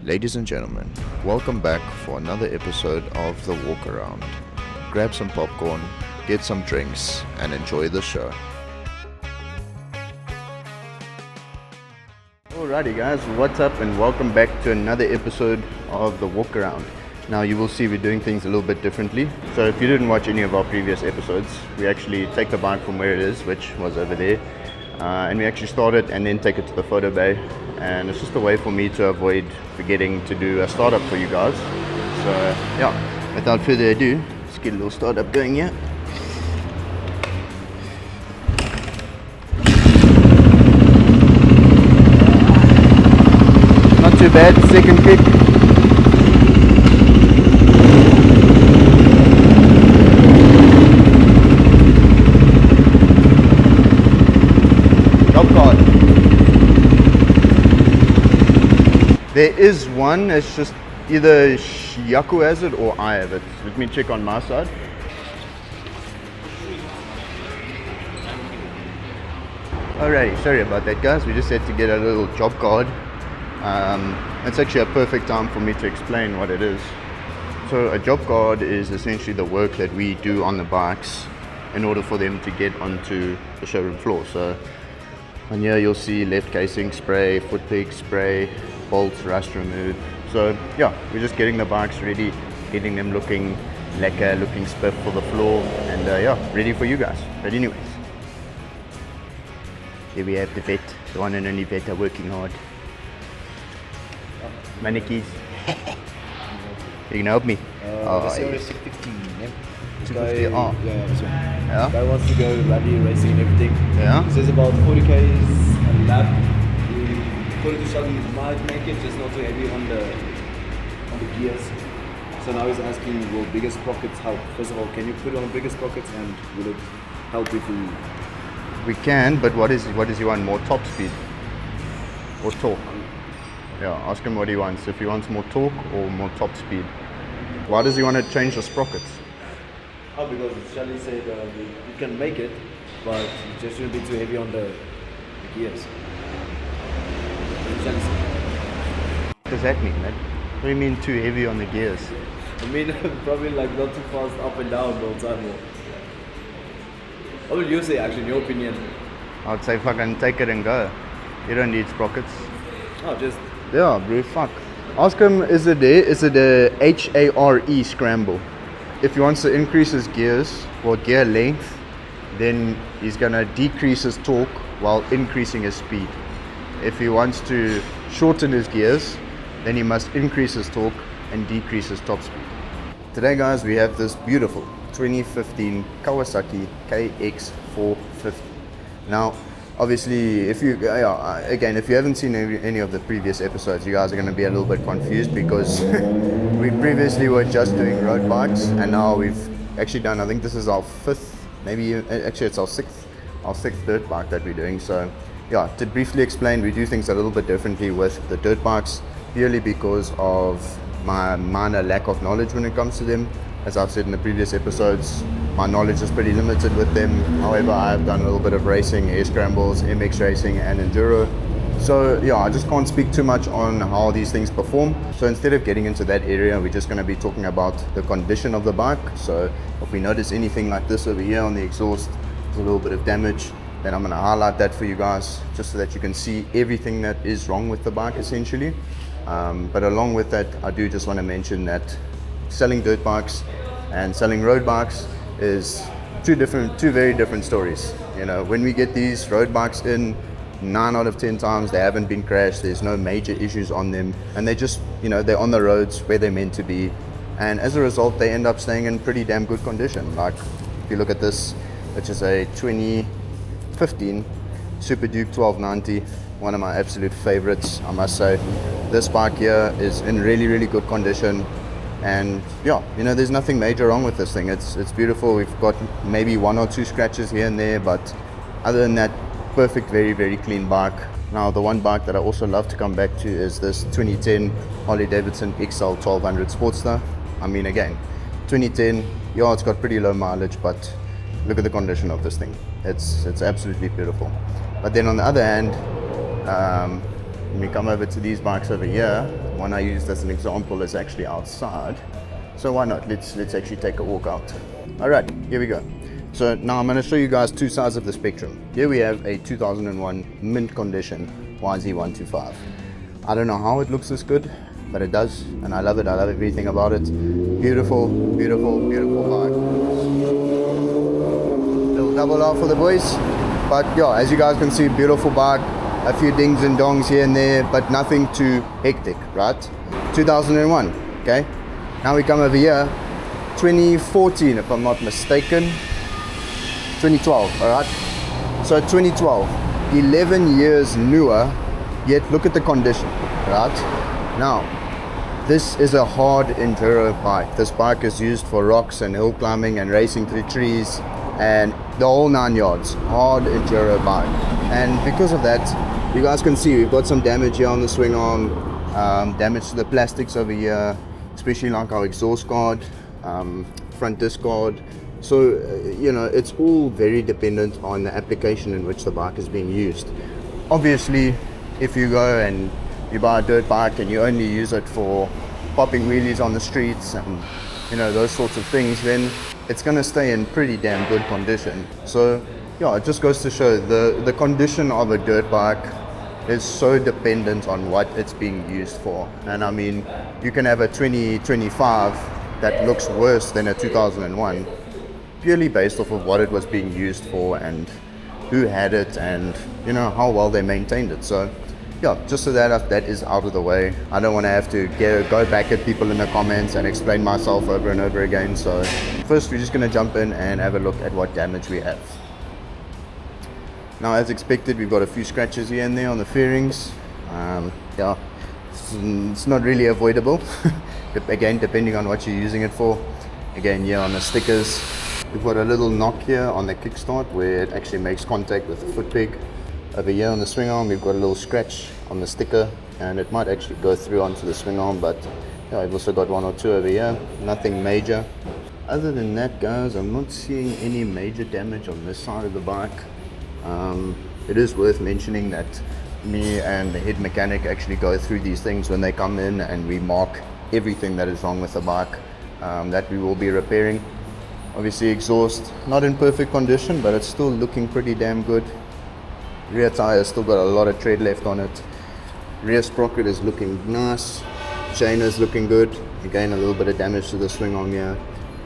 Ladies and gentlemen, welcome back for another episode of The Walk Around. Grab some popcorn, get some drinks, and enjoy the show. Alrighty guys, what's up and welcome back to another episode of The Walk Around. Now you will see we're doing things a little bit differently. So if you didn't watch any of our previous episodes, we actually take the bike from where it is, which was over there, and we actually start it and then take it to the photo bay. And it's just a way for me to avoid forgetting to do a startup for you guys. So yeah, without further ado, let's get a little startup going here. Not too bad, second kick. Job card. There is one, it's just either Yaku has it or I have it. Let me check on my side. Alrighty, sorry about that guys, we just had to get a little job card. It's actually a perfect time for me to explain what it is. So a job card is essentially the work that we do on the bikes in order for them to get onto the showroom floor. So on here you'll see left casing spray, foot peg spray, bolts, rust remove. So yeah, we're just getting the bikes ready, getting them looking lekker, looking spiff for the floor, and yeah, ready for you guys. But anyways, here we have the vet, the one and only vet are working hard. Mannequins. You can help me. This is 650, yeah. This 250, guy, oh. yeah, this one. Yeah? This guy wants to go rally racing and everything. Yeah? He says about 40 k's a lap. According to Sheldon, he might make it, just not too heavy on the gears. So now he's asking, will bigger sprockets help? First of all, can you put on bigger sprockets, and will it help if We can, but what does he want? More top speed or torque? Yeah, ask him what he wants. If he wants more torque or more top speed. Why does he want to change the sprockets? Oh, because Shelly said you can make it, but it just shouldn't be too heavy on the gears. What does that mean, man? What do you mean too heavy on the gears? I mean, probably like not too fast up and down all the time. What would you say, actually, in your opinion? I'd say fucking take it and go. You don't need sprockets. Oh, just... Yeah, bro, fuck. Ask him, is it a HARE scramble? If he wants to increase his gears or gear length, then he's gonna decrease his torque while increasing his speed. If he wants to shorten his gears, then he must increase his torque and decrease his top speed. Today guys, we have this beautiful 2015 Kawasaki KX450. Now obviously, if you haven't seen any of the previous episodes, you guys are going to be a little bit confused because we previously were just doing road bikes, and now we've actually done, I think this is our fifth, maybe actually it's our sixth dirt bike that we're doing. So yeah, to briefly explain, we do things a little bit differently with the dirt bikes, purely because of my minor lack of knowledge when it comes to them. As I've said in the previous episodes, my knowledge is pretty limited with them. However, I've done a little bit of racing, air scrambles, MX racing and enduro. So yeah, I just can't speak too much on how these things perform. So instead of getting into that area, we're just going to be talking about the condition of the bike. So if we notice anything like this over here on the exhaust, there's a little bit of damage, then I'm going to highlight that for you guys, just so that you can see everything that is wrong with the bike essentially. But along with that, I do just want to mention that selling dirt bikes and selling road bikes is two very different stories. You know, when we get these road bikes in, 9 out of 10 times they haven't been crashed, there's no major issues on them, and they just, you know, they're on the roads where they're meant to be, and as a result they end up staying in pretty damn good condition. Like if you look at this, which is a 2015 Super Duke 1290, one of my absolute favorites, I must say. This bike here is in really good condition. And yeah, you know, there's nothing major wrong with this thing. It's beautiful. We've got maybe 1 or 2 scratches here and there, but other than that, perfect, very clean bike. Now the one bike that I also love to come back to is this 2010 Harley Davidson XL 1200 Sportster. I mean, again, 2010, yeah, it's got pretty low mileage, but look at the condition of this thing. It's absolutely beautiful. But then on the other hand, when we come over to these bikes over here, one I used as an example is actually outside. So why not? Let's actually take a walk out. All right, here we go. So now I'm going to show you guys two sides of the spectrum. Here we have a 2001 mint condition YZ125. I don't know how it looks this good, but it does, and I love it. I love everything about it. Beautiful, beautiful, beautiful bike. Little double R for the boys. But yeah, as you guys can see, beautiful bike. A few dings and dongs here and there, but nothing too hectic, right? 2001, okay? Now we come over here, 2014 if I'm not mistaken. 2012, all right? So 2012, 11 years newer, yet look at the condition, right? Now, this is a hard enduro bike. This bike is used for rocks and hill climbing and racing through trees and the whole 9 yards. Hard enduro bike. And because of that, you guys can see we've got some damage here on the swing arm, damage to the plastics over here, especially like our exhaust guard, front disc guard. So, you know, it's all very dependent on the application in which the bike is being used. Obviously, if you go and you buy a dirt bike and you only use it for popping wheelies on the streets and, you know, those sorts of things, then it's going to stay in pretty damn good condition. So, yeah, it just goes to show the condition of a dirt bike is so dependent on what it's being used for. And I mean, you can have a 2025 that looks worse than a 2001. Purely based off of what it was being used for and who had it and, you know, how well they maintained it. So yeah, just so that is out of the way. I don't want to have to go back at people in the comments and explain myself over and over again. So first we're just going to jump in and have a look at what damage we have. Now, as expected, we've got a few scratches here and there on the fairings. Yeah, it's not really avoidable. Again, depending on what you're using it for. Again, yeah, on the stickers. We've got a little knock here on the kickstart where it actually makes contact with the foot peg. Over here on the swing arm, we've got a little scratch on the sticker and it might actually go through onto the swing arm, but yeah, I've also got one or two over here. Nothing major. Other than that, guys, I'm not seeing any major damage on this side of the bike. It is worth mentioning that me and the head mechanic actually go through these things when they come in and we mark everything that is wrong with the bike that we will be repairing. Obviously exhaust not in perfect condition, but it's still looking pretty damn good. Rear tire still got a lot of tread left on it. Rear sprocket is looking nice. Chain is looking good. Again, a little bit of damage to the swing arm here.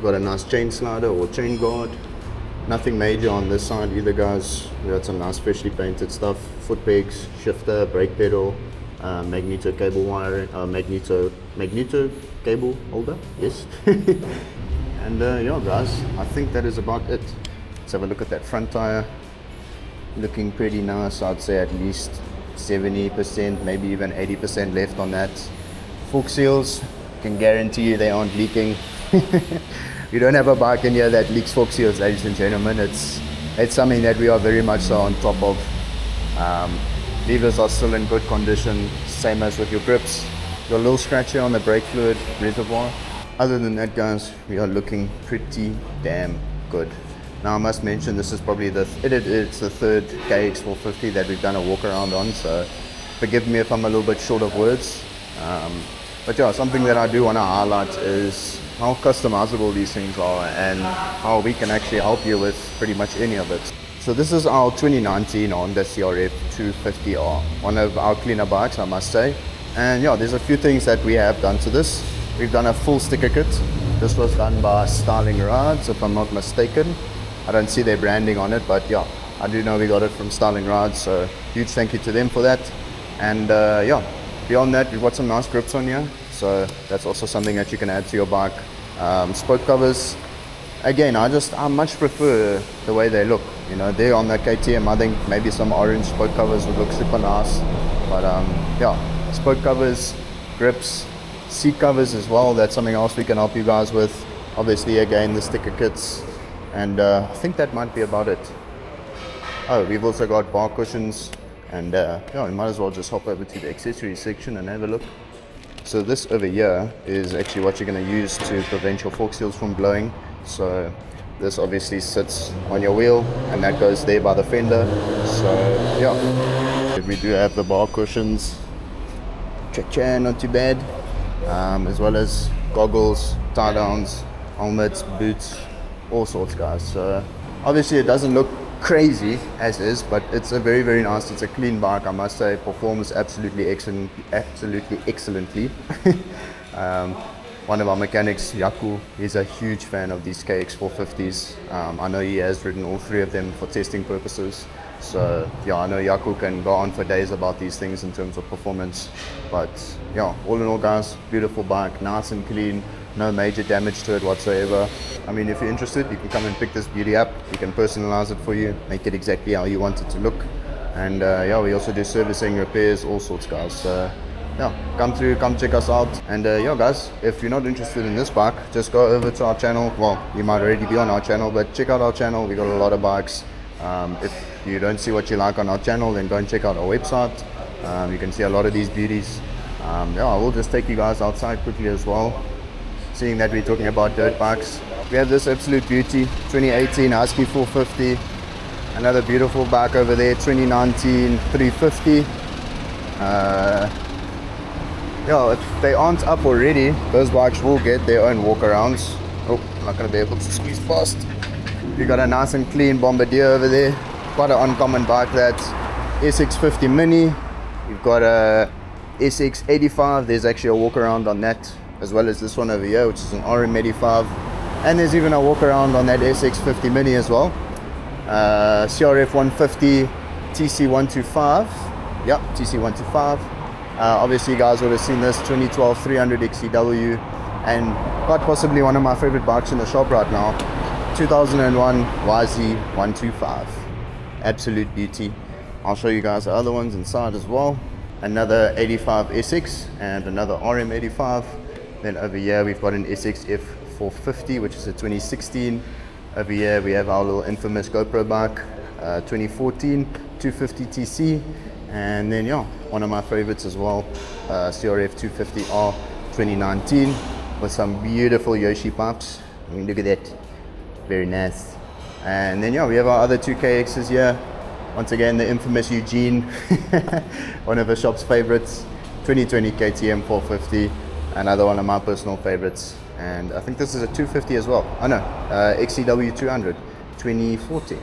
Got a nice chain slider or chain guard. Nothing major on this side either, guys. We got some nice freshly painted stuff. Foot pegs, shifter, brake pedal, magneto cable wire, magneto cable holder, yes. And yeah, guys, I think that is about it. Let's have a look at that front tire. Looking pretty nice. I'd say at least 70%, maybe even 80% left on that. Fork seals, can guarantee you they aren't leaking. You don't have a bike in here that leaks fork seals, ladies and gentlemen. It's something that we are very much so on top of. Levers are still in good condition, same as with your grips. Got a little scratch here on the brake fluid reservoir. Other than that, guys, we are looking pretty damn good. Now I must mention this is probably it's the third KX450 that we've done a walk around on, so forgive me if I'm a little bit short of words. But yeah, something that I do want to highlight is how customizable these things are and how we can actually help you with pretty much any of it. So this is our 2019 Honda CRF 250R, one of our cleaner bikes, I must say. And yeah, there's a few things that we have done to this. We've done a full sticker kit. This was done by Styling Rides, if I'm not mistaken. I don't see their branding on it, but yeah, I do know we got it from Styling Rides, so huge thank you to them for that. And yeah, beyond that, we've got some nice grips on here, so that's also something that you can add to your bike. Spoke covers, again, I much prefer the way they look. You know, they're on the KTM, I think maybe some orange spoke covers would look super nice. But yeah, spoke covers, grips, seat covers as well. That's something else we can help you guys with. Obviously, again, the sticker kits. And I think that might be about it. Oh, we've also got bar cushions. And yeah, we might as well just hop over to the accessories section and have a look. So this over here is actually what you're going to use to prevent your fork seals from blowing. So this obviously sits on your wheel and that goes there by the fender. So yeah, we do have the bar cushions. chair, not too bad. As well as goggles, tie downs, helmets, boots, all sorts, guys. So obviously it doesn't look crazy as is, but it's a very, very nice, it's a clean bike, I must say. Performs absolutely excellently. One of our mechanics, Yaku, he's a huge fan of these KX450s. I know he has ridden all three of them for testing purposes. So yeah, I know Yaku can go on for days about these things in terms of performance. But yeah, all in all, guys, beautiful bike, nice and clean, no major damage to it whatsoever. I mean, if you're interested, you can come and pick this beauty up. We can personalize it for you, make it exactly how you want it to look. And yeah, we also do servicing, repairs, all sorts, guys. So yeah, come through, come check us out. And yeah, guys, if you're not interested in this bike, just go over to our channel. Well, you might already be on our channel, but check out our channel. We got a lot of bikes. If you don't see what you like on our channel, then go and check out our website. You can see a lot of these beauties. Yeah, I will just take you guys outside quickly as well, seeing that we're talking about dirt bikes. We have this absolute beauty, 2018 Husky 450. Another beautiful bike over there, 2019 350. Yeah, if they aren't up already, those bikes will get their own walkarounds. Oh, I'm not going to be able to squeeze past. We got a nice and clean Bombardier over there. Quite an uncommon bike, that SX50 Mini. We've got a SX85. There's actually a walkaround on that, as well as this one over here, which is an RM85. And there's even a walkaround on that SX50 Mini as well. CRF 150 TC125. Yep, TC125. Obviously, you guys would have seen this 2012 300 XCW, and quite possibly one of my favorite bikes in the shop right now, 2001 YZ125. Absolute beauty. I'll show you guys the other ones inside as well. Another 85 SX and another RM85. Then over here we've got an SXF 450, which is a 2016. Over here we have our little infamous GoPro bike, 2014 250 TC. And then yeah, one of my favorites as well, CRF 250R 2019 with some beautiful Yoshi pipes. I mean, look at that, very nice. And then yeah, we have our other two KXs here. Once again, the infamous Eugene, one of the shop's favorites, 2020 KTM 450, another one of my personal favorites. And I think this is a 250 as well. Oh no, XCW 200 2014.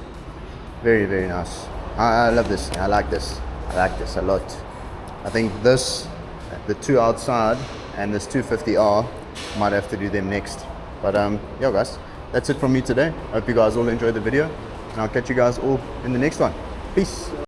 Very, very nice. I love this. I like this. I like this a lot. I think this, the two outside and this 250R, might have to do them next. But yeah, guys, that's it from me today. Hope you guys all enjoyed the video, and I'll catch you guys all in the next one. Peace.